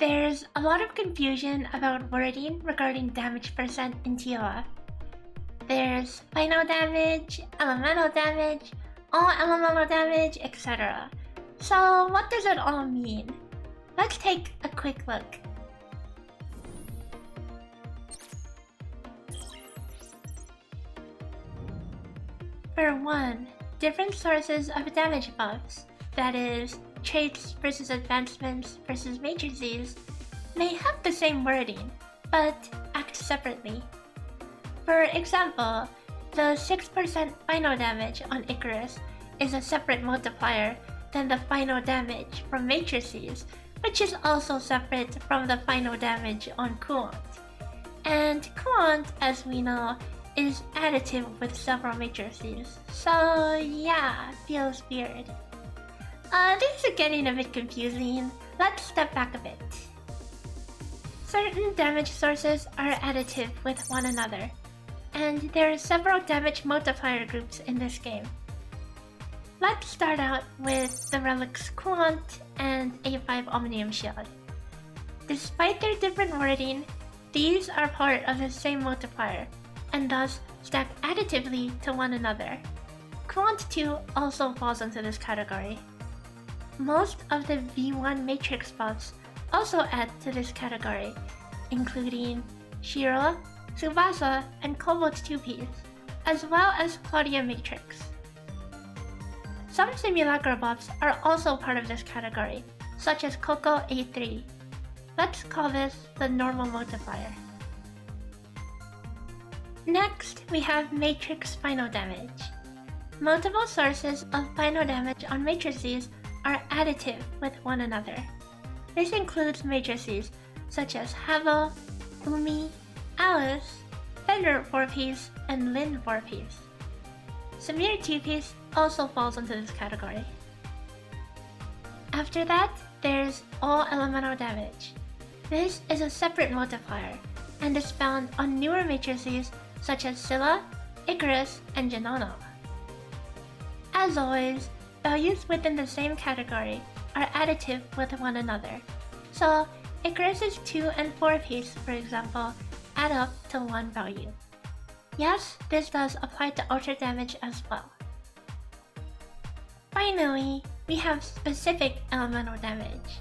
There's a lot of confusion about wording regarding damage percent in TOF. There's final damage, elemental damage, all elemental damage, etc. So what does it all mean? Let's take a quick look. For one, different sources of damage buffs, that is, traits versus advancements versus matrices, may have the same wording, but act separately. For example, the 6% final damage on Icarus is a separate multiplier than the final damage from matrices, which is also separate from the final damage on Courant. And Courant, as we know, is additive with several matrices, so yeah, feels weird. Things are getting a bit confusing. Let's step back a bit. Certain damage sources are additive with one another, and there are several damage multiplier groups in this game. Let's start out with the relics Courant and A5 Omnium Shield. Despite their different wording, these are part of the same multiplier, and thus stack additively to one another. Courant 2 also falls into this category. Most of the V1 matrix buffs also add to this category, including Shiro, Tsubasa, and Cobalt 2Ps, as well as Claudia Matrix. Some simulacra buffs are also part of this category, such as Coco A3. Let's call this the normal multiplier. Next, we have matrix final damage. Multiple sources of final damage on matrices are additive with one another. This includes matrices such as Havo, Umi, Alice, Fender 4-piece, and Lin 4-piece. Samir 2-piece also falls into this category. After that, there's all elemental damage. This is a separate multiplier and is found on newer matrices such as Scylla, Icarus, and Genono. As always, values within the same category are additive with one another. So, Icarus's 2 and 4-piece, for example, add up to one value. Yes, this does apply to ultra damage as well. Finally, we have specific elemental damage.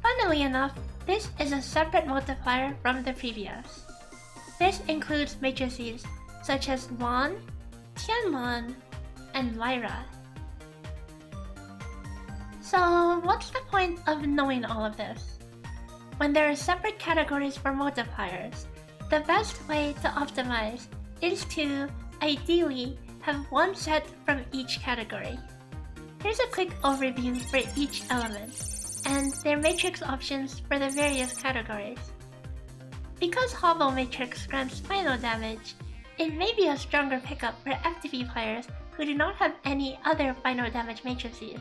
Funnily enough, this is a separate multiplier from the previous. This includes matrices such as Lan, Tianlan, and Lyra. So what's the point of knowing all of this? When there are separate categories for multipliers, the best way to optimize is to, ideally, have one set from each category. Here's a quick overview for each element, and their matrix options for the various categories. Because Hobo Matrix grants final damage, it may be a stronger pickup for FTV players who do not have any other final damage matrices.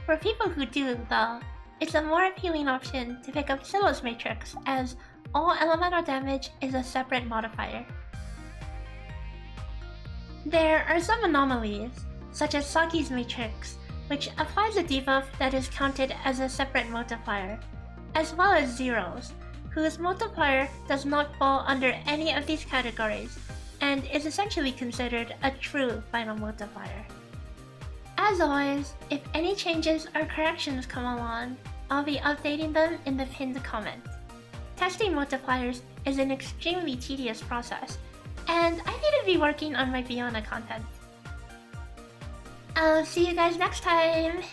For people who do, though, it's a more appealing option to pick up Scylla's Matrix, as all elemental damage is a separate modifier. There are some anomalies, such as Saki's Matrix, which applies a debuff that is counted as a separate multiplier, as well as Zero's, whose multiplier does not fall under any of these categories, and is essentially considered a true final multiplier. As always, if any changes or corrections come along, I'll be updating them in the pinned comment. Testing multipliers is an extremely tedious process, and I need to be working on my Fiona content. I'll see you guys next time!